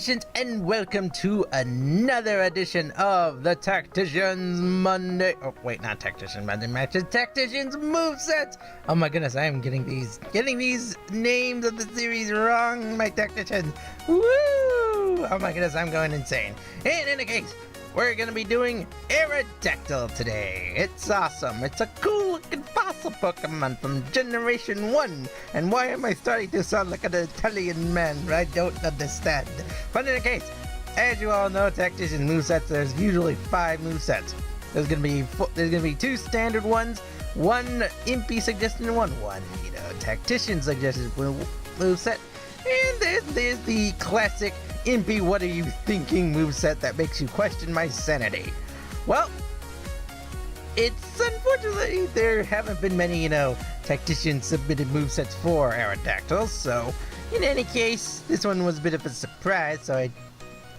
Tacticians, and welcome to another edition of the Tacticians Monday. Oh wait, not Tactician Monday matches. Tacticians Movesets. Oh my goodness, I am getting these names of the series wrong, my Tacticians. Woo! Oh my goodness, I'm going insane. And in any case, we're gonna be doing Aerodactyl today. It's awesome. It's a cool looking fossil Pokemon from Generation 1. And why am I starting to sound like an Italian man? I don't understand. But in any case, as you all know, Tactician movesets, there's usually 5 movesets. There's gonna be 2 standard ones, 1 Impy suggested one, Tactician suggested moveset, and there's the classic Impy, what are you thinking moveset that makes you question my sanity. Well, it's unfortunately there haven't been many, Tactician submitted movesets for Aerodactyl, so in any case, this one was a bit of a surprise, so I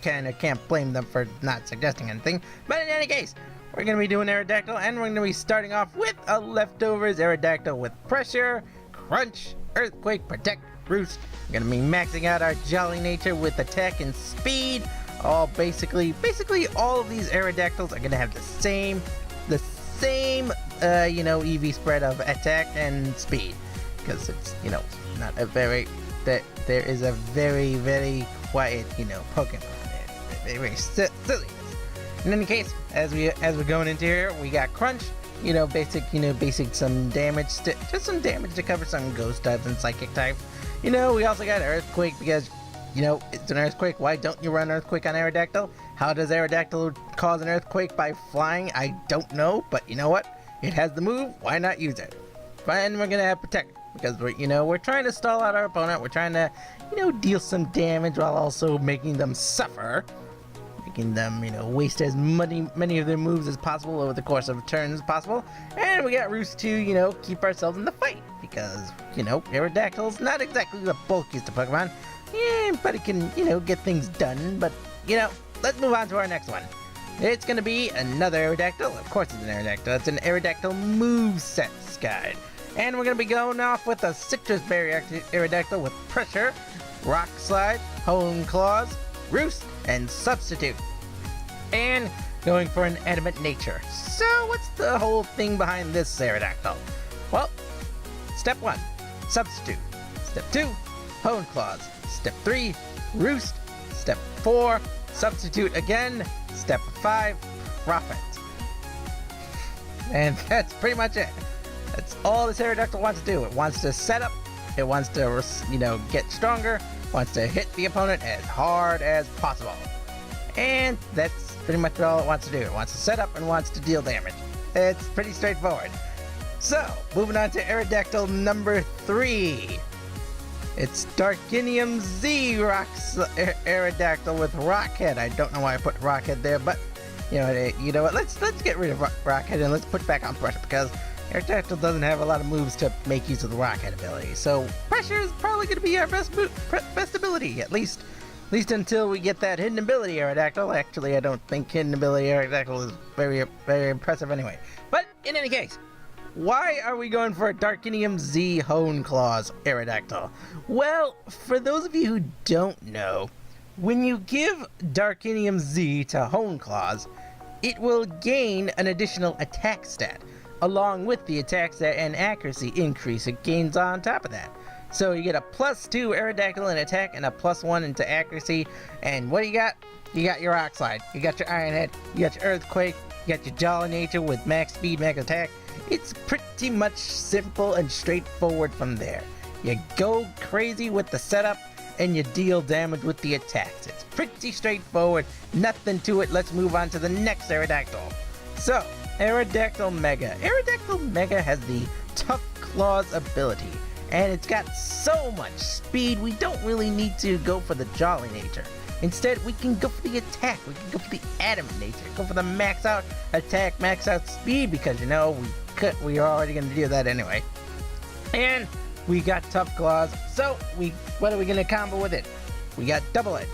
kinda can't blame them for not suggesting anything. But in any case, we're gonna be doing Aerodactyl, and we're gonna be starting off with a leftovers Aerodactyl with Pressure, Crunch, Earthquake, Protect, Roost. We're gonna be maxing out our Jolly Nature with Attack and Speed. Basically all of these Aerodactyls are gonna have the same EV spread of Attack and Speed, because it's not a very there is a very quiet Pokemon. Very silly. In any case, as we're going into here, we got Crunch. Basic some damage, just some damage to cover some ghost types and psychic types. We also got Earthquake because, it's an Earthquake. Why don't you run Earthquake on Aerodactyl? How does Aerodactyl cause an Earthquake? By flying? I don't know, but you know what? It has the move, why not use it? And we're gonna have Protect, because we're trying to stall out our opponent. We're trying to, deal some damage while also making them suffer. Making them, waste as many of their moves as possible over the course of turns as possible. And we got Roost to, keep ourselves in the fight. Because, Aerodactyl's not exactly the bulkiest of Pokemon. Yeah, but it can, get things done. But, let's move on to our next one. It's gonna be another Aerodactyl. Of course it's an Aerodactyl. It's an Aerodactyl Movesets guide. And we're gonna be going off with a Citrus Berry Aerodactyl with Pressure, Rock Slide, Hone Claws, Roost, and Substitute. And going for an Adamant Nature. So what's the whole thing behind this Aerodactyl? Well, Step 1, Substitute. Step 2, Hone Claws. Step 3, Roost. Step 4, Substitute again. Step 5, Profit. And that's pretty much it. That's all this Aerodactyl wants to do. It wants to set up, it wants to, get stronger, wants to hit the opponent as hard as possible. And that's pretty much all it wants to do. It wants to set up and wants to deal damage. It's pretty straightforward. So, moving on to Aerodactyl number 3. It's Darkinium Z Aerodactyl with Rockhead. I don't know why I put Rockhead there, but you know what? Let's get rid of Rockhead and let's put back on Pressure, because Aerodactyl doesn't have a lot of moves to make use of the Rockhead ability. So Pressure is probably going to be our best ability, at least until we get that Hidden Ability Aerodactyl. Actually, I don't think Hidden Ability Aerodactyl is very impressive anyway. But in any case, why are we going for a Darkinium Z Hone Claws Aerodactyl? Well, for those of you who don't know, when you give Darkinium Z to Hone Claws, it will gain an additional attack stat, along with the attack stat and accuracy increase it gains on top of that. So you get a +2 Aerodactyl in attack and a +1 into accuracy. And what do you got? You got your Rock Slide, you got your Iron Head, you got your Earthquake, you got your Jolly Nature with max speed, max attack. It's pretty much simple and straightforward from there. You go crazy with the setup and you deal damage with the attacks. It's pretty straightforward, nothing to it. Let's move on to the next Aerodactyl. So, Aerodactyl Mega. Aerodactyl Mega has the Tough Claws ability, and it's got so much speed we don't really need to go for the Jolly Nature. Instead, we can go for the attack, we can go for the Adamant Nature, go for the max out attack, max out speed, because we are already going to do that anyway. And we got Tough Claws, so what are we going to combo with it? We got Double Edge,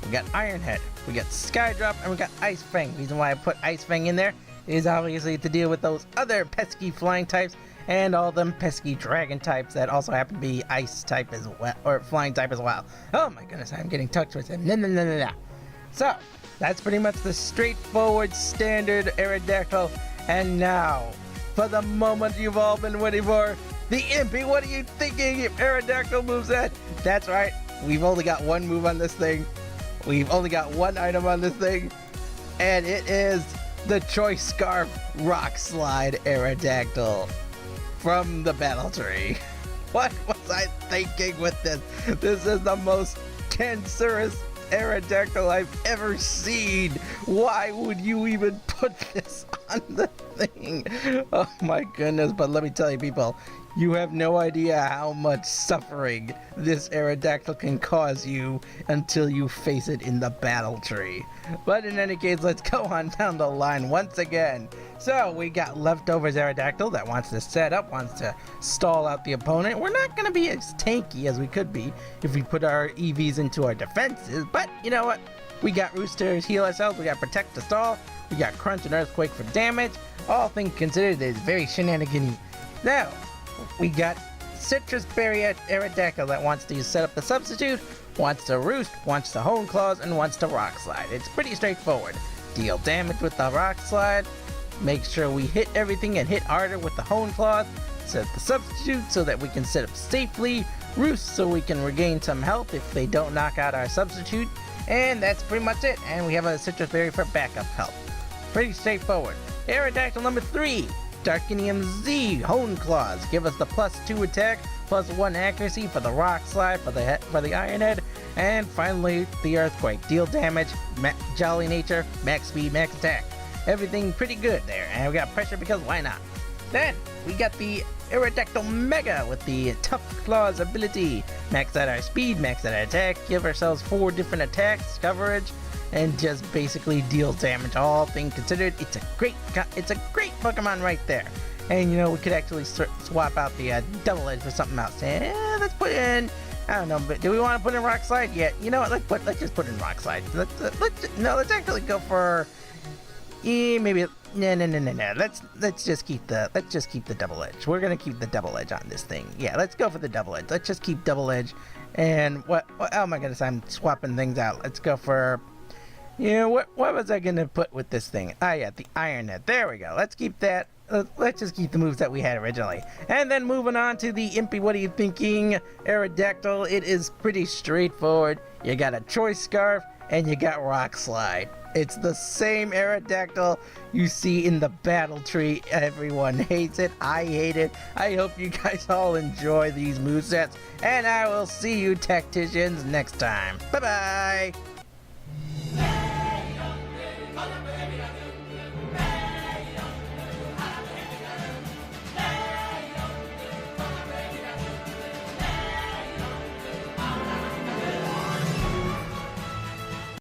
we got Iron Head, we got Skydrop, and we got Ice Fang. The reason why I put Ice Fang in there is obviously to deal with those other pesky flying types and all them pesky dragon types that also happen to be ice type as well, or flying type as well. Oh my goodness, I'm getting tongue twisted. No. So, that's pretty much the straightforward standard Aerodactyl. And now, for the moment you've all been waiting for, the Impy, what are you thinking? Aerodactyl moveset. That's right, we've only got one move on this thing. We've only got one item on this thing. And it is the Choice Scarf Rock Slide Aerodactyl from the battle tree. What was I thinking with this? This is the most cancerous Aerodactyl I've ever seen. Why would you even put this on the thing? Oh my goodness, but let me tell you people, you have no idea how much suffering this Aerodactyl can cause you until you face it in the battle tree. But in any case, let's go on down the line once again. So we got Leftovers Aerodactyl that wants to set up, wants to stall out the opponent. We're not going to be as tanky as we could be if we put our EVs into our defenses, but you know what? We got Rooster to heal ourselves, we got Protect to stall, we got Crunch and Earthquake for damage. All things considered, it's very shenanigan-y. Now, we got Citrus Berry Aerodactyl that wants to set up the substitute, wants to Roost, wants to Hone Claws, and wants to Rock Slide. It's pretty straightforward. Deal damage with the Rock Slide, make sure we hit everything and hit harder with the Hone Claws, set the substitute so that we can set up safely, Roost so we can regain some health if they don't knock out our substitute, and that's pretty much it. And we have a Citrus Berry for backup health. Pretty straightforward. Aerodactyl number 3. Darkinium Z Hone Claws give us the +2 attack, +1 accuracy for the Rock Slide, for the Iron Head, and finally the Earthquake. Deal damage, Jolly Nature, max speed, max attack. Everything pretty good there, and we got pressure because why not? Then we got the Aerodactyl Mega with the Tough Claws ability. Max out our speed, max out our attack, give ourselves 4 different attacks, coverage, and just basically deal damage. All things considered, it's a great Pokemon right there. And you know, we could actually swap out the Double Edge for something else. Let's put in, I don't know, but do we want to put in Rock Slide? Yeah, you know what? Let's just put in Rock Slide. Let's actually go for maybe no. Let's just keep the Double Edge. We're gonna keep the Double Edge on this thing. Yeah, let's go for the Double Edge. Let's just keep Double Edge. And what oh my goodness, I'm swapping things out. Let's go for, what was I gonna put with this thing? Ah, yeah, the Iron Head. There we go. Let's keep that. Let's just keep the moves that we had originally. And then moving on to the Impy, what are you thinking? Aerodactyl, it is pretty straightforward. You got a Choice Scarf, and you got Rock Slide. It's the same Aerodactyl you see in the battle tree. Everyone hates it. I hate it. I hope you guys all enjoy these movesets, and I will see you Tacticians next time. Bye-bye!